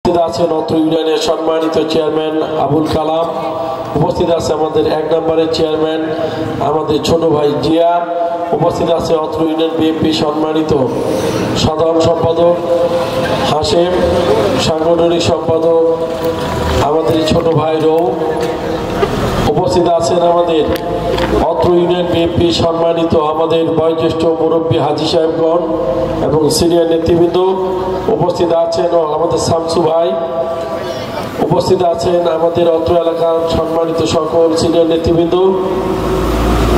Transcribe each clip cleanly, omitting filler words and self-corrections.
উপস্থিত আছেন অত্র ইউনিয়নের সম্মানিত চেয়ারম্যান আবুল কালাম, উপস্থিত আছে আমাদের 1 নম্বরের চেয়ারম্যান আমাদের ছোট ভাই জিয়া, উপস্থিত আছে অত্র ইউনিয়ন বিএনপি সম্মানিত সাধারণ সম্পাদক হাশেম, সাংগঠনিক সম্পাদক আমাদের ছোট ভাই রৌ, উপস্থিত আছেন আমাদের অত্র ইউনিয়ন বিএনপি সম্মানিত আমাদের বয়োজ্যেষ্ঠ মুরব্বী হাজী সাহেবগণ এবং সিনিয়র নেতৃবৃন্দ, উপস্থিত আছেন আমাদের শামসু ভাই, উপস্থিত আছেন আমাদের অত্র এলাকার সম্মানিত সকল সিনিয়র নেতৃবৃন্দ,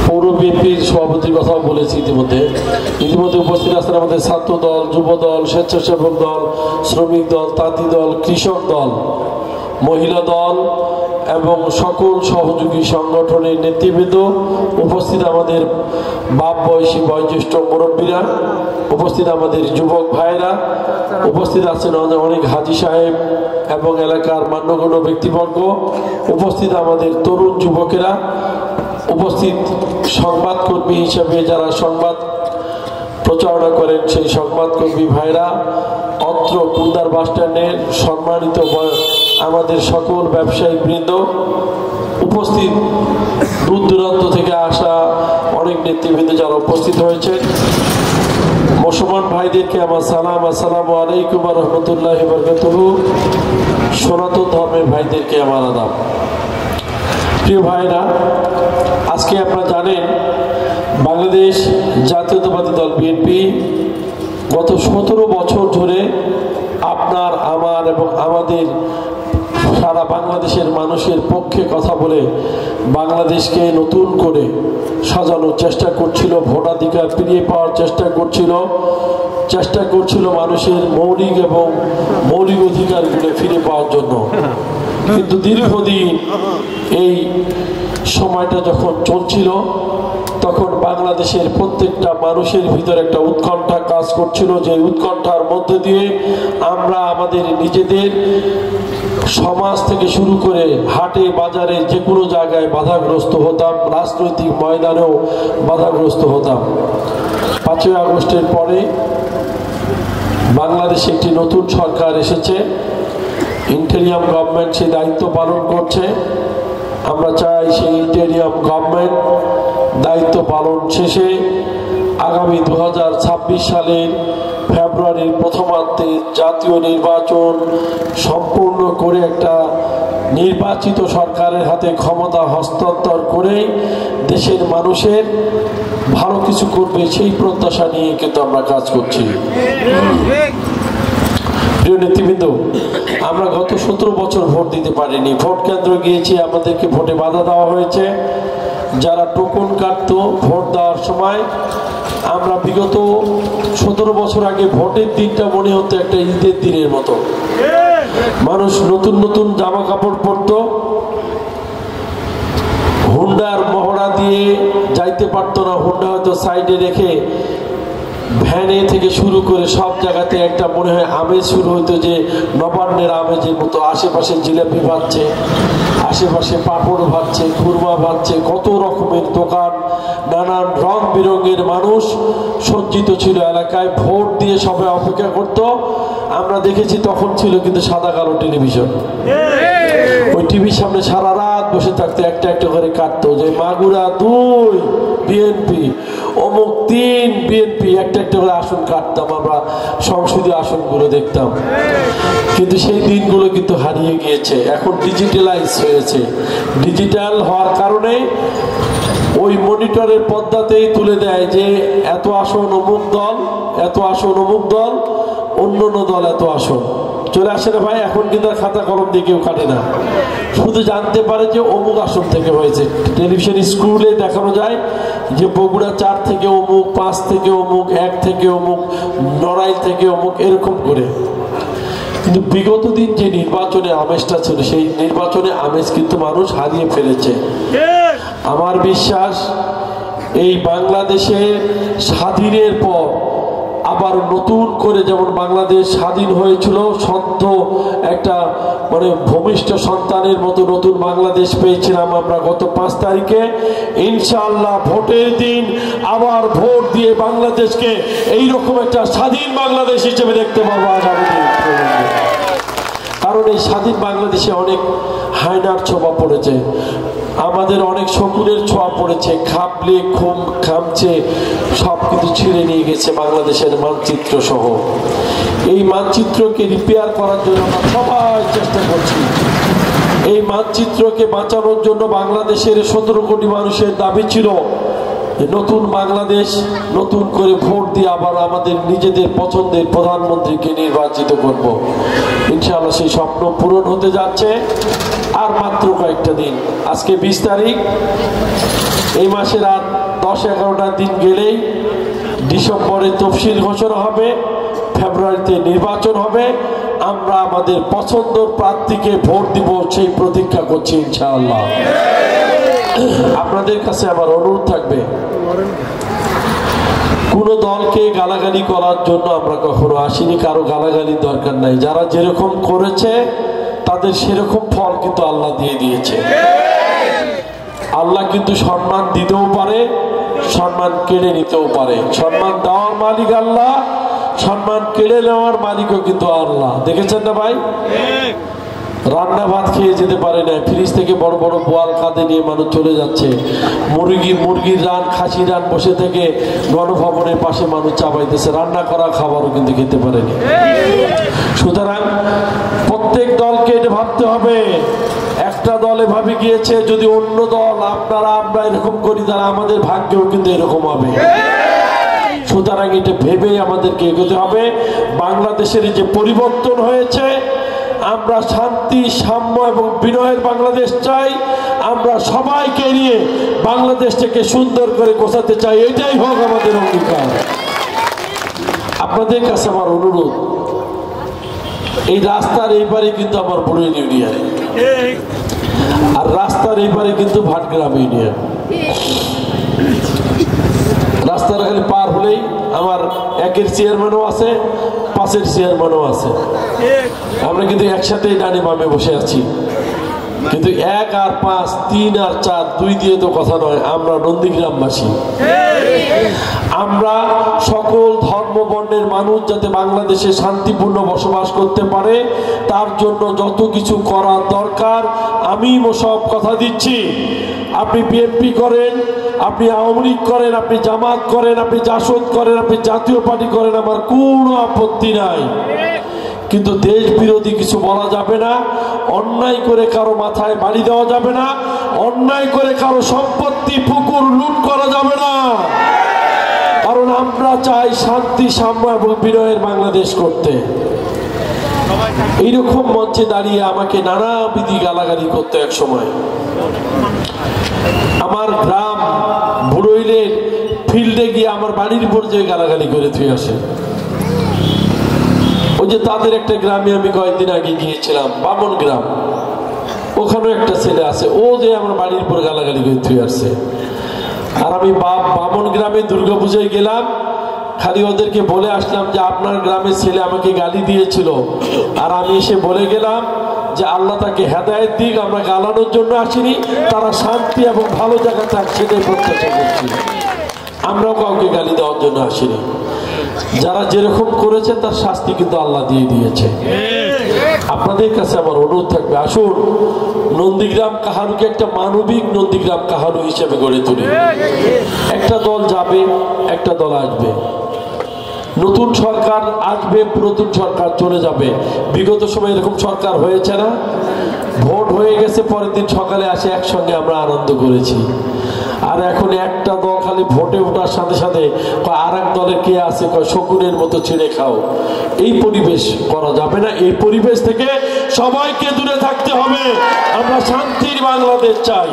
পৌর বিএনপির সভাপতির কথাও বলেছি ইতিমধ্যে উপস্থিত আছেন আমাদের ছাত্র দল, যুব দল, স্বেচ্ছাসেবক দল, শ্রমিক দল, তাঁতি দল, কৃষক দল, মহিলা দল এবং সকল সহযোগী সংগঠনের নেতৃবৃন্দ, উপস্থিত আমাদের বাপ বয়সী বয়োজ্যেষ্ঠ মুরব্বীরা, উপস্থিত আমাদের যুবক ভাইরা, উপস্থিত আছেন অনেক হাজী সাহেব এবং এলাকার মান্যগণ্য ব্যক্তিবর্গ, উপস্থিত আমাদের তরুণ যুবকেরা, উপস্থিত সংবাদকর্মী হিসেবে যারা সংবাদ প্রচারণা করেন সেই সংবাদকর্মী ভাইরা, অত্র কুন্দার বাস স্ট্যান্ডের সম্মানিত আমাদের সকল ব্যবসায়িক বৃন্দ, উপস্থিত দূর দূরান্ত থেকে আসা অনেক নেতৃবৃন্দ যারা উপস্থিত হয়েছে, মুসলমান ভাইদেরকে আমার সালাম, আসসালামু আলাইকুম ওয়া রাহমাতুল্লাহি ওয়া বারাকাতুহু। সনাতন ধর্মের ভাইদেরকে আমার আদাব। প্রিয় ভাইরা, আজকে আপনারা জানেন বাংলাদেশ জাতীয়তাবাদী দল বিএনপি গত 17 বছর ধরে আপনার, আমার এবং আমাদের সারা বাংলাদেশের মানুষের পক্ষে কথা বলে বাংলাদেশকে নতুন করে সাজানোর চেষ্টা করছিল, ভোটাধিকার ফিরিয়ে পাওয়ার চেষ্টা করছিল মানুষের মৌলিক এবং মৌলিক অধিকারগুলো ফিরে পাওয়ার জন্য। কিন্তু দীর্ঘদিন এই সময়টা যখন চলছিল তখন বাংলাদেশের প্রত্যেকটা মানুষের ভিতরে একটা উৎকণ্ঠা কাজ করছিল, যে উৎকণ্ঠার মধ্যে দিয়ে আমরা আমাদের নিজেদের সমাজ থেকে শুরু করে হাটে বাজারে যে কোনো জায়গায় বাধাগ্রস্ত হতাম, রাজনৈতিক ময়দানেও বাধাগ্রস্ত হতাম। 5ই আগস্টের পরে বাংলাদেশে একটি নতুন সরকার এসেছে, ইন্টেরিয়াম গভর্নমেন্ট সেই দায়িত্ব পালন করছে। আমরা চাই সেই ইন্টেরিয়াম গভর্নমেন্ট দায়িত্ব পালন শেষে আগামী 2026 সালের ফেব্রুয়ারির প্রথমার্ধে জাতীয় নির্বাচন সম্পূর্ণ করে একটা নির্বাচিত সরকারের হাতে ক্ষমতা হস্তান্তর করে দেশের মানুষের ভালো কিছু করবে সেই প্রত্যাশা নিয়ে কিন্তু আমরা কাজ করছি। প্রিয় নেতৃবৃন্দ, আমরা গত 17 বছর ভোট দিতে পারিনি। ভোট কেন্দ্র গিয়েছি, আমাদেরকে ভোটে বাধা দেওয়া হয়েছে। যারা টোকন কাটতো ভোট দেওয়ার সময়, আমরা বিগত 17 বছর আগে ভোটের দিনটা মনে হতো একটা ঈদের দিনের মতো। মানুষ নতুন নতুন জামা কাপড় পরতো, হুন্ডার মহড়া দিয়ে যাইতে পারতো না, হুন্ডা হয়তো সাইডে রেখে ভ্যানে থেকে শুরু করে সব জায়গাতে একটা মনে হয় আমেজ শুরু হইতো, যে নবান্নের আমেজের মতো। আশেপাশে জিলাপি ভাজছে, আশেপাশে পাঁপড় ভাজছে, খুরমা ভাজছে, কত রকমের দোকান, নানান রং বেরঙের মানুষ সজ্জিত ছিল এলাকায়। ভোট দিয়ে সবাই অপেক্ষা করত। আমরা দেখেছি তখন ছিল কিন্তু সাদা কালো টেলিভিশন, ওই টিভির সামনে সারা রাত বসে থাকতো, একটা একটা করে কাটতো, যে মাগুরা 2 বিএনপি, অমুক 3 বিএনপি, একটা একটা করে আসন কাটতাম, আমরা সংসদীয় আসনগুলো দেখতাম। কিন্তু সেই দিনগুলো কিন্তু হারিয়ে গিয়েছে। এখন ডিজিটালাইজ হয়েছে। ডিজিটাল হওয়ার কারণে ওই মনিটরের পর্দাতেই তুলে দেয় যে এত আসন অমুক দল, এত আসন অমুক দল, অন্য দল এত আসন। চলে আসে না ভাই, এখন কিন্তু আর খাতা কলম দিয়ে কেউ কাটে না, শুধু জানতে পারে যে অমুক আসন থেকে হয়েছে। টেলিভিশন স্ক্রুলে দেখানো যায় যে বগুড়া 4 থেকে অমুক, 5 থেকে অমুক, 1 থেকে অমুক, নড়াইল থেকে অমুক, এরকম করে। কিন্তু বিগত দিন যে নির্বাচনে আমেজটা ছিল, সেই নির্বাচনে আমেজ কিন্তু মানুষ হারিয়ে ফেলেছে। আমার বিশ্বাস এই বাংলাদেশে স্বাধীনের পর আবার নতুন করে যেমন বাংলাদেশ স্বাধীন হয়েছিল, সদ্য একটা মানে ভূমিষ্ঠ সন্তানের মতো নতুন বাংলাদেশ পেয়েছিলাম আমরা গত 5 তারিখে। ইনশাআল্লাহ ভোটের দিন আবার ভোট দিয়ে বাংলাদেশকে এইরকম একটা স্বাধীন বাংলাদেশ হিসেবে দেখতে পাবো আগামী দিন। কারণ এই স্বাধীন বাংলাদেশে অনেক হায়নার ছোঁয়া পড়েছে, আমাদের অনেক শকুনের ছোঁয়া পড়েছে, খাপলে খামছে সব কিছু ছিঁড়ে নিয়ে গেছে বাংলাদেশের মানচিত্র সহ। এই মানচিত্রকে রিপেয়ার করার জন্য আমরা সবাই চেষ্টা করছি। এই মানচিত্রকে বাঁচানোর জন্য বাংলাদেশের 17 কোটি মানুষের দাবি ছিল নতুন বাংলাদেশ, নতুন করে ভোট দিয়ে আবার আমাদের নিজেদের পছন্দের প্রধানমন্ত্রীকে নির্বাচিত করব। ইনশাআল্লাহ সেই স্বপ্ন পূরণ হতে যাচ্ছে আর মাত্র কয়েকটা দিন। আজকে 20 তারিখ, এই মাসের আর 10-11টা দিন গেলেই ডিসেম্বরে তফসিল ঘোষণা হবে, ফেব্রুয়ারিতে নির্বাচন হবে। আমরা আমাদের পছন্দের প্রার্থীকে ভোট দিব সেই প্রতীক্ষা করছি ইনশাআল্লাহ। আপনাদের কাছে আমার অনুরোধ থাকবে, কোন দলকে গালাগালি করার জন্য আমরা কখনো আসিনি, কারো গালাগালির দরকার নাই। যারা যেরকম করেছে তাদের সেরকম ফল কিন্তু আল্লাহ দিয়ে দিয়েছে। আল্লাহ কিন্তু সম্মান দিতেও পারে, সম্মান কেড়ে নিতেও পারে। সম্মান দেওয়ার মালিক আল্লাহ, সম্মান কেড়ে নেওয়ার মালিকও কিন্তু আল্লাহ। দেখেছেন না ভাই? রান্না ভাত খেয়ে যেতে পারে না, ফ্রিজ থেকে বড় বড় বোয়াল কাঁধে নিয়ে মানুষ চলে যাচ্ছে। মুরগির রান, খাসি রান বসে থেকে গণভবনের পাশে মানুষ চাপাইতেছে, রান্না করা খাবারও কিন্তু খেতে পারেনি। সুতরাং প্রত্যেক দলকে এটা ভাবতে হবে, একটা দলে ভাবে গিয়েছে যদি অন্য দল আমরা এরকম করি, তারা আমাদের ভাগ্যেও কিন্তু এরকম হবে। সুতরাং এটা ভেবেই আমাদেরকে এগোতে হবে। বাংলাদেশের যে পরিবর্তন হয়েছে, আমরা শান্তি, সাম্য এবং বিনয়ের বাংলাদেশ চাই। আমরা সবাইকে নিয়ে বাংলাদেশটাকে সুন্দর করে গোছাতে চাই, এটাই হোক আমাদের অঙ্গীকার। আপনাদের কাছে আমার অনুরোধ, এই রাস্তার এইপারে কিন্তু আমার বুড়িন ইউনিয়ন, আর রাস্তার এইপারে কিন্তু ভাটগ্রাম ইউনিয়ন। রাস্তার খালি পার হলেই আমার 1-এর চেয়ারম্যানও আছে, 5-এর চেয়ারম্যানও আছে। আমরা কিন্তু একসাথে ডানে বামে বসে আছি, কিন্তু 1 আর 5, 3 আর 4, 2 দিয়ে তো কথা নয়। আমরা নন্দীগ্রামবাসী, আমরা সকল ধর্ম বর্ণের মানুষ যাতে বাংলাদেশে শান্তিপূর্ণ বসবাস করতে পারে, তার জন্য যত কিছু করার দরকার আমি সব কথা দিচ্ছি। আপনি বিএনপি করেন, আপনি আওয়ামী লীগ করেন, আপনি জামাত করেন, আপনি জাসদ করেন, আপনি জাতীয় পার্টি করেন, আমার কোনো আপত্তি নাই। কিন্তু দেশ বিরোধী কিছু বলা যাবে না, অন্যায় করে কারো মাথায় বাড়ি দেওয়া যাবে না, অন্যায় করে কারো সম্পত্তি পুকুর লুট করা যাবে না। কারণ আমরা চাই শান্তি, সাম্য এবং বিনয়ের বাংলাদেশ করতে। এইরকম মঞ্চে দাঁড়িয়ে আমাকে নানাবিধি গালাগালি করতে এক সময়। আমার গ্রাম বুড়ইলের ফিল্ডে গিয়ে আমার বাড়ির উপর যে গালাগালি করে থুয়ে আসে। ওই যে তাদের একটা গ্রামে আমি কয়েকদিন আগে গিয়েছিলাম, বামন গ্রাম, ওখানেও একটা ছেলে আছে, ও যে আমার বাড়ির উপর গালাগালি করে থুয়ে আসছে। আর আমি বামন গ্রামে দুর্গাপূজায় গেলাম, খালি ওদেরকে বলে আসলাম যে আপনার গ্রামের ছেলে আমাকে গালি দিয়েছিল, আর আমি এসে বলে গেলাম যে আল্লাহ তাকে হেদায়েত দিক, আমরা গালানোর জন্য আসিনি, তারা শান্তি এবং ভালো জায়গা থাক সেটাই প্রত্যাশা করছি। আমরাও কাউকে গালি দেওয়ার জন্য আসিনি। যারা যেরকম করেছে তার শাস্তি কিন্তু আল্লাহ দিয়ে দিয়েছে। আপনাদের কাছে আমার অনুরোধ থাকবে, আসুন নন্দীগ্রাম কাহারুকে একটা মানবিক নন্দীগ্রাম কাহারু হিসেবে গড়ে তুলি। একটা দল যাবে, একটা দল আসবে, নতুন সরকার আসবে, পুরাতন সরকার চলে যাবে। বিগত সময় এরকম সরকার হয়েছে না? ভোট হয়ে গেছে, পরের দিন সকালে আসে, একসঙ্গে আমরা আনন্দ করেছি। আর এখন একটা দল খালি ভোটে ওঠার সাথে সাথে আর এক দলে কে আছে, শকুনের মতো ছিঁড়ে খাও। এই পরিবেশ করা যাবে না। এই পরিবেশ থেকে সবাইকে দূরে থাকতে হবে। আমরা শান্তির বাংলাদেশ চাই।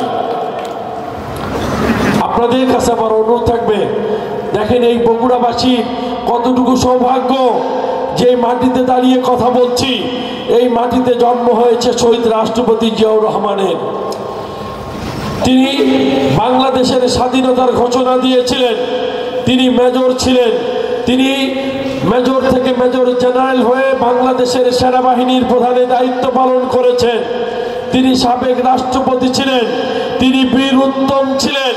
আপনাদের কাছে আমার অনুরোধ থাকবে, দেখেন এই বগুড়াবাসী কতটুকু সৌভাগ্য যে মাটিতে দাঁড়িয়ে কথা বলছি। এই মাটিতে জন্ম হয়েছে শহীদ রাষ্ট্রপতি জিয়াউর রহমানের। তিনি বাংলাদেশের স্বাধীনতার ঘোষণা দিয়েছিলেন, তিনি মেজর ছিলেন, তিনি মেজর থেকে মেজর জেনারেল হয়ে বাংলাদেশের সেনাবাহিনীর প্রধানের দায়িত্ব পালন করেছেন। তিনি সাবেক রাষ্ট্রপতি ছিলেন, তিনি বীর উত্তম ছিলেন,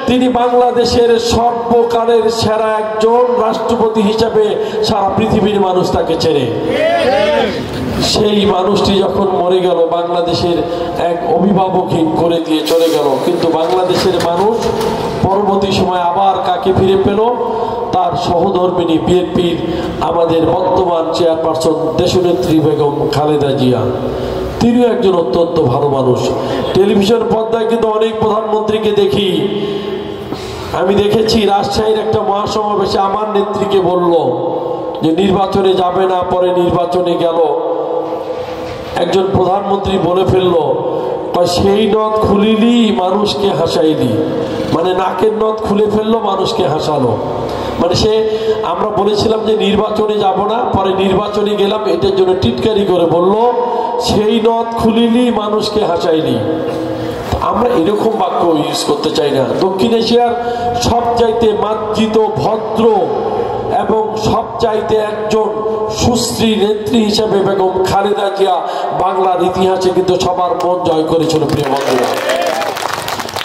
তিনি বাংলাদেশের সর্বকালের সেরা একজন রাষ্ট্রপতি হিসেবে সারা পৃথিবীর মানুষ তাকে চেনে। সেই মানুষটি যখন মরে গেল, বাংলাদেশের এক অভিভাবকহীন করে দিয়ে চলে গেল, কিন্তু বাংলাদেশের মানুষ পরবর্তী সময় আবার কাকে ফিরে পেল? তার সহধর্মিনী বিএনপির আমাদের বর্তমান চেয়ারপারসন দেশনেত্রী বেগম খালেদা জিয়া। তিনিও একজন অত্যন্ত ভালো মানুষ। টেলিভিশন পর্দায় কিন্তু অনেক প্রধানমন্ত্রীকে দেখি। আমি দেখেছি রাজশাহীর একটা মহাসমাবেশে আমার নেত্রীকে বলল যে নির্বাচনে যাবে না, পরে নির্বাচনে গেল। একজন প্রধানমন্ত্রী বলে ফেললো, সেই নথ খুলিলি মানুষকে হাসাইলি, মানে নাকের নথ খুলে ফেললো মানুষকে হাসালো। মানে সে, আমরা বলেছিলাম যে নির্বাচনে যাব না, পরে নির্বাচনে গেলাম, এটার জন্য টিটকারি করে বলল সেই নথ খুলিলি মানুষকে হাসাইলি। আমরা এরকম বাক্য ইউজ করতে চাই না। দক্ষিণ এশিয়ার সবচাইতে মার্জিত, ভদ্র এবং সবচাইতে একজন সুশ্রী নেত্রী হিসেবে বেগম খালেদা জিয়া বাংলার ইতিহাসে কিন্তু সবার মন জয় করেছিল। প্রিয় বন্ধুরা,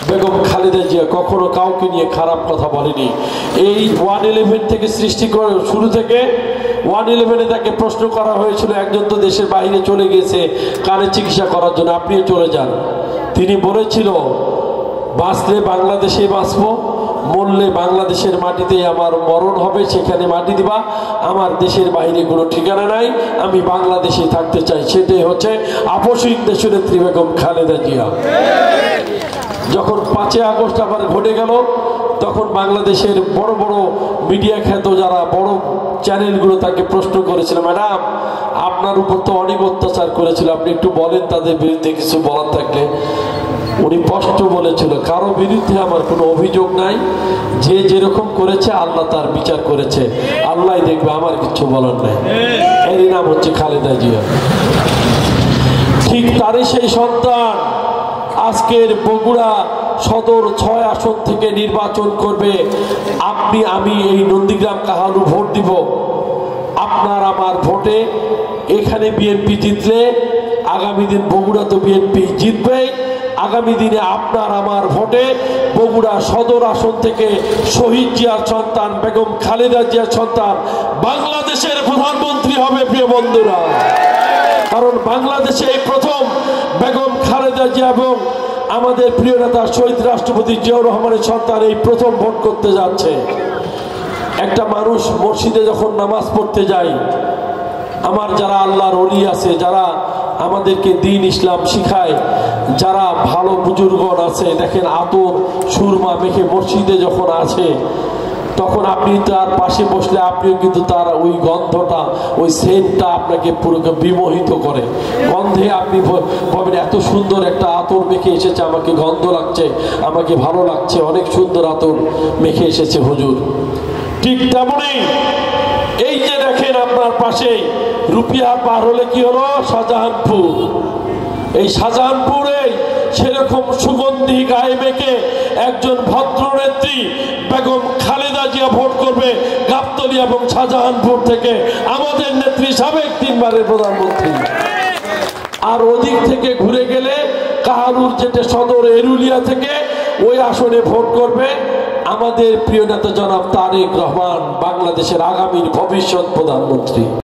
বেগম খালেদা জিয়া কখনো কাউকে নিয়ে খারাপ কথা বলেনি। এই 111 থেকে সৃষ্টি করে শুরু থেকে 111-এ তাকে প্রশ্ন করা হয়েছিল, একজন তো দেশের বাইরে চলে গেছে কানে চিকিৎসা করার জন্য, আপনিও চলে যান। তিনি বলেছিল, বাঁচলে বাংলাদেশে বাঁচবো, মরলে বাংলাদেশের মাটিতেই আমার মরণ হবে, সেখানে মাটি দিবা, আমার দেশের বাইরে কোনো ঠিকানা নাই, আমি বাংলাদেশে থাকতে চাই। সেটাই হচ্ছে আপসহীন দেশনেত্রী বেগম খালেদা জিয়া। যখন 5 আগস্ট আবার ঘটে গেল, তখন বাংলাদেশের বড় বড় মিডিয়া খ্যাত যারা বড় চ্যানেলগুলো তাকে প্রশ্ন করেছিল, ম্যাডাম আপনার উপর তো অনেক অত্যাচার করেছিল, আপনি একটু বলেন তাদের বিরুদ্ধে কিছু বলার থাকলে। উনি স্পষ্ট বলেছিল, কারো বিরুদ্ধে আমার কোনো অভিযোগ নাই, যে যেরকম করেছে আল্লাহ তার বিচার করেছে, আল্লাহ দেখবে, আমার কিছু বলার নাই। এর নাম হচ্ছে খালেদা জিয়া। ঠিক তারই সেই সন্তান আজকের বগুড়া সদর 6 আসন থেকে নির্বাচন করবে। আপনি আমি এই নন্দীগ্রাম কাহালু ভোট দিব। আপনার আমার ভোটে এখানে বিএনপি জিতলে আগামী দিন বগুড়া তো বিএনপি জিতবে। আগামী দিনে আপনার আমার ভোটে বগুড়া সদর আসন থেকে শহীদ জিয়ার সন্তান বেগম খালেদা জিয়ার সন্তান বাংলাদেশের প্রধানমন্ত্রী হবে। প্রিয় বন্ধুরা, কারণ বাংলাদেশে এই প্রথম বেগম খালেদা জিয়া এবং আমাদের প্রিয় নেতা শহীদ রাষ্ট্রপতি জিয়াউর রহমানের সন্তান এই প্রথম ভোট করতে যাচ্ছে। একটা মানুষ মসজিদে যখন নামাজ পড়তে যায়, আমার যারা আল্লাহর ওলি আছে, যারা আমাদেরকে দ্বীন ইসলাম শিখায়, যারা ভালো বুজুর্গণ আছে, দেখেন আতর সুরমা মেখে মসজিদে যখন আছে, তখন আপনি তার পাশে বসলে আপনিও কিন্তু তার ওই গন্ধটা, ওই সেন্টটা আপনাকে পুরো বিমোহিত করে। গন্ধে আপনি ভাবেন এত সুন্দর একটা আতর মেখে এসেছে, আমাকে গন্ধ লাগছে, আমাকে ভালো লাগছে, অনেক সুন্দর আতর মেখে এসেছে হুজুর। ঠিক তেমনই এই যে দেখেন আপনার পাশে রুপিয়া পার হলে কি হলো, শাহজাহানপুর। এই শাহজাহানপুরে সেরকম সুগন্ধি গায়ে মেখে একজন ভদ্র নেত্রী বেগম খালেদা জিয়া ভোট করবে গাবতলী এবং শাহজাহানপুর থেকে, আমাদের নেত্রী, সাবেক 3 বারের প্রধানমন্ত্রী। আর ওদিক থেকে ঘুরে গেলে কাহালুর যেটা সদর এরুলিয়া থেকে ওই আসনে ভোট করবে আমাদের প্রিয় নেতা জনাব তারেক রহমান, বাংলাদেশের আগামীর ভবিষ্যৎ প্রধানমন্ত্রী।